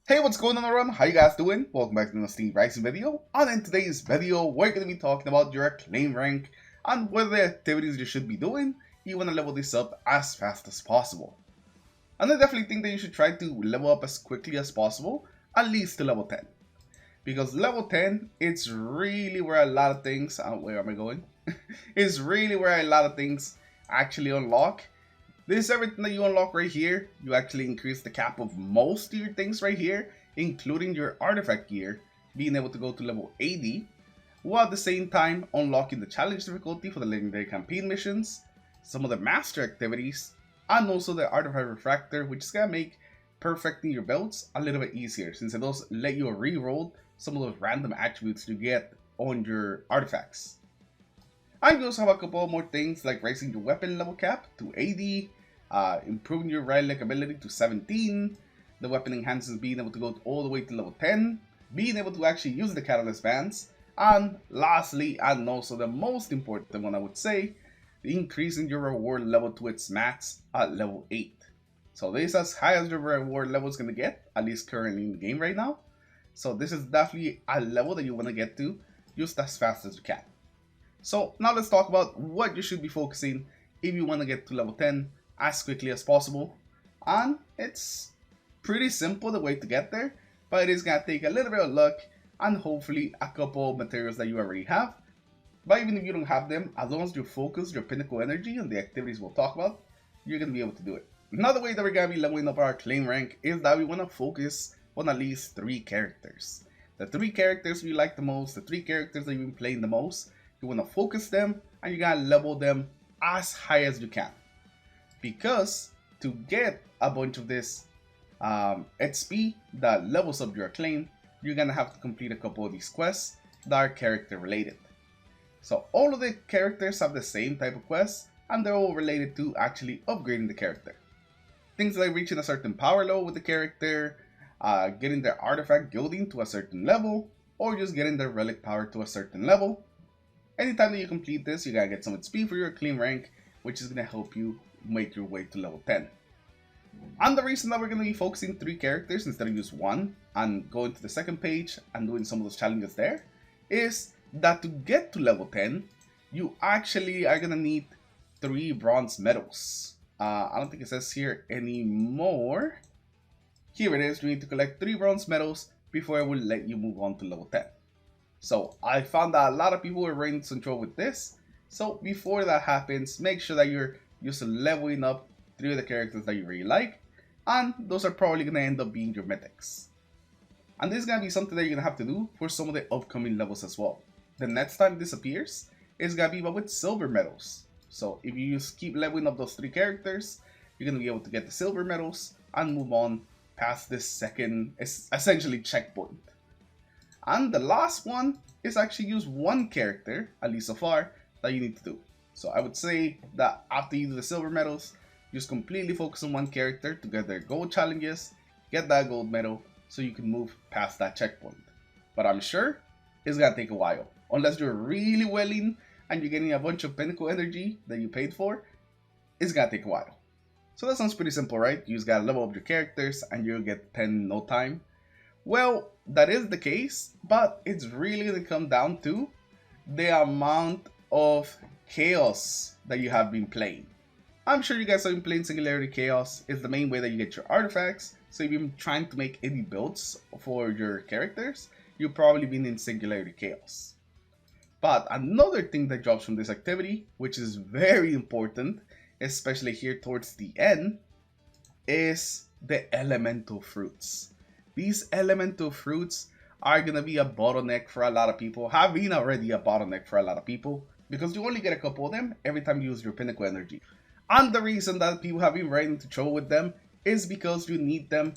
Hey, what's going on everyone? How you guys doing? Welcome back to the Steve Rising video. And in today's video, we're going to be talking about your Acclaim rank and what are the activities you should be doing. You want to level this up as fast as possible. And I definitely think that you should try to level up as quickly as possible, at least to level 10. Because level 10, it's really where a lot of things, where am I going? It's really where a lot of things actually unlock. This is everything that you unlock right here. You actually increase the cap of most of your things right here, including your artifact gear, being able to go to level 80, while at the same time unlocking the challenge difficulty for the legendary campaign missions, some of the master activities, and also the artifact refractor, which is gonna make perfecting your builds a little bit easier since it does let you re-roll some of those random attributes you get on your artifacts. And you also have a couple more things like raising your weapon level cap to 80, improving your relic ability to 17, the weapon enhancements being able to go all the way to level 10, being able to actually use the catalyst bands, and lastly, and also the most important one I would say, increasing your reward level to its max at level 8. So this is as high as your reward level is going to get, at least currently in the game right now. So this is definitely a level that you want to get to just as fast as you can. So now let's talk about what you should be focusing if you want to get to level 10 as quickly as possible. And it's pretty simple the way to get there, but it is going to take a little bit of luck and hopefully a couple of materials that you already have. But even if you don't have them, as long as you focus your pinnacle energy on the activities we'll talk about, you're going to be able to do it. Another way that we're going to be leveling up our Acclaim rank is that we want to focus on at least 3 characters. The 3 characters we like the most, the 3 characters that you've been playing the most, you want to focus them and you gotta level them as high as you can, because to get a bunch of this XP that levels up your Acclaim, you're gonna have to complete a couple of these quests that are character related. So all of the characters have the same type of quests and they're all related to actually upgrading the character. Things like reaching a certain power level with the character, getting their artifact gilding to a certain level, or just getting their relic power to a certain level. Anytime that you complete this, you gotta get some XP for your Acclaim rank, which is gonna help you make your way to level 10. And the reason that we're gonna be focusing 3 characters instead of just 1 and going to the second page and doing some of those challenges there is that to get to level 10, you actually are gonna need 3 bronze medals. I don't think it says here anymore. Here it is. You need to collect 3 bronze medals before it will let you move on to level 10. So I found that a lot of people were running control with this. So before that happens, make sure that you're just leveling up 3 of the characters that you really like. And those are probably going to end up being your mythics. And this is going to be something that you're going to have to do for some of the upcoming levels as well. The next time this appears, it's going to be with silver medals. So if you just keep leveling up those 3 characters, you're going to be able to get the silver medals and move on past this second, essentially checkpoint. And the last one is actually use 1 character, at least so far, that you need to do. So I would say that after you do the silver medals, just completely focus on 1 character to get their gold challenges, get that gold medal, so you can move past that checkpoint. But I'm sure it's gonna take a while. Unless you're really willing and you're getting a bunch of pinnacle energy that you paid for, it's gonna take a while. So that sounds pretty simple, right? You just gotta level up your characters and you'll get 10 in no time. Well, that is the case, but it's really going to come down to the amount of chaos that you have been playing. I'm sure you guys have been playing Singularity Chaos. It's the main way that you get your artifacts. So if you've been trying to make any builds for your characters, you've probably been in Singularity Chaos. But another thing that drops from this activity, which is very important, especially here towards the end, is the elemental fruits. These elemental fruits are going to be a bottleneck for a lot of people, have been already a bottleneck for a lot of people, because you only get a couple of them every time you use your pinnacle energy. And the reason that people have been running to throw with them is because you need them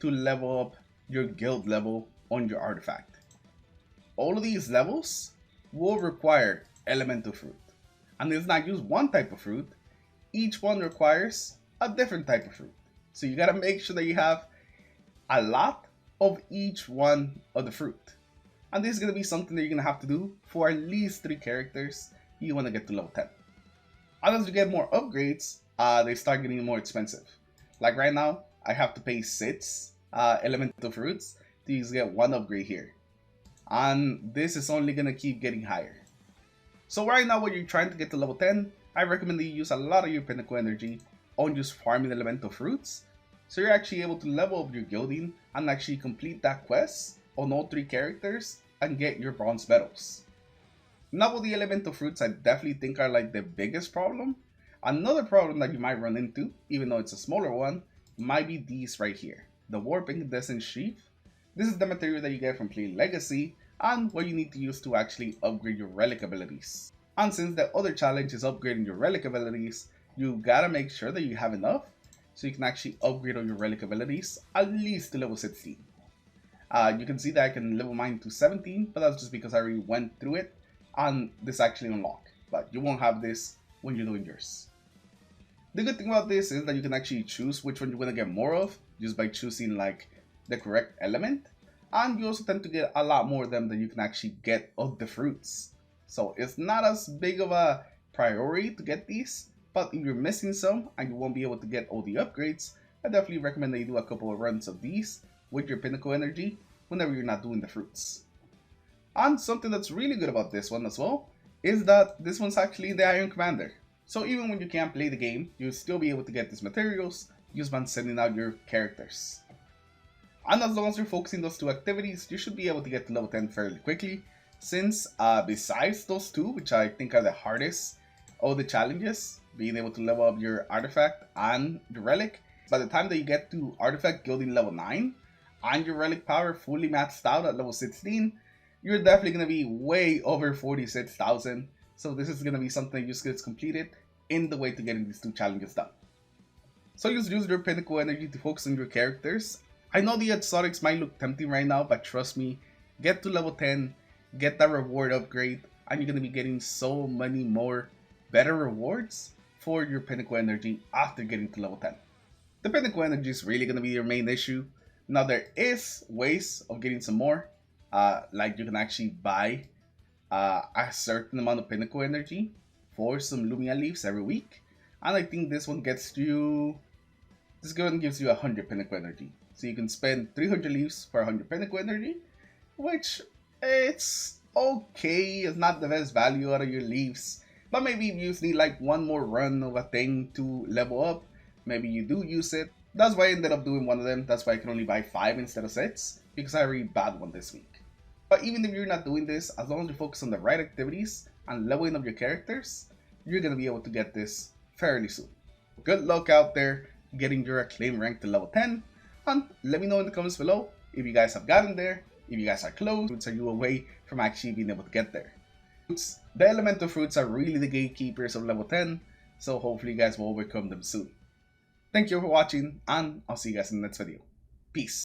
to level up your guild level on your artifact. All of these levels will require elemental fruit. And it's not just one type of fruit, each one requires a different type of fruit. So you gotta make sure that you have a lot of each one of the fruit. And this is going to be something that you're going to have to do for at least 3 characters you want to get to level 10. And as you get more upgrades, they start getting more expensive. Like right now, I have to pay 6 elemental fruits to just get one upgrade here. And this is only gonna keep getting higher. So right now when you're trying to get to level 10, I recommend that you use a lot of your pinnacle energy on just farming elemental fruits. So you're actually able to level up your guilding and actually complete that quest on all 3 characters and get your bronze medals. Now with the elemental fruits, I definitely think are like the biggest problem. Another problem that you might run into, even though it's a smaller one, might be these right here. The warp incandescent sheath. This is the material that you get from playing Legacy and what you need to use to actually upgrade your relic abilities. And since the other challenge is upgrading your relic abilities, you gotta make sure that you have enough so you can actually upgrade all your relic abilities at least to level 16. You can see that I can level mine to 17, but that's just because I already went through it and this actually unlocked. But you won't have this when you're doing yours. The good thing about this is that you can actually choose which one you want to get more of just by choosing like the correct element, and you also tend to get a lot more of them than you can actually get of the fruits. So it's not as big of a priority to get these, but if you're missing some and you won't be able to get all the upgrades, I definitely recommend that you do a couple of runs of these with your pinnacle energy whenever you're not doing the fruits. And something that's really good about this one as well is that this one's actually the Iron Commander. So even when you can't play the game, you'll still be able to get these materials just by sending out your characters. And as long as you're focusing those 2 activities, you should be able to get to level 10 fairly quickly, since besides those 2, which I think are the hardest of the challenges, being able to level up your artifact and the relic, by the time that you get to artifact guilding level 9 and your relic power fully maxed out at level 16, you're definitely going to be way over 46,000. So this is going to be something that just gets completed in the way to getting these 2 challenges done. So just use your pinnacle energy to focus on your characters. I know the exotics might look tempting right now, but trust me, get to level 10, get that reward upgrade, and you're going to be getting so many more better rewards for your pinnacle energy after getting to level 10. The pinnacle energy is really going to be your main issue. Now there is ways of getting some more, like you can actually buy a certain amount of pinnacle energy for some Lumia leaves every week, and I think this one gives you 100 pinnacle energy. So you can spend 300 leaves for 100 pinnacle energy, which it's okay. It's not the best value out of your leaves, but maybe if you just need like one more run of a thing to level up, maybe you do use it. That's why I ended up doing one of them. That's why I can only buy 5 instead of 6, because I already bought one this week. But even if you're not doing this, as long as you focus on the right activities and leveling up your characters, you're going to be able to get this fairly soon. Good luck out there getting your Acclaim rank to level 10, and let me know in the comments below if you guys have gotten there, if you guys are close, are you away from actually being able to get there. The elemental fruits are really the gatekeepers of level 10, so hopefully you guys will overcome them soon. Thank you for watching, and I'll see you guys in the next video. Peace.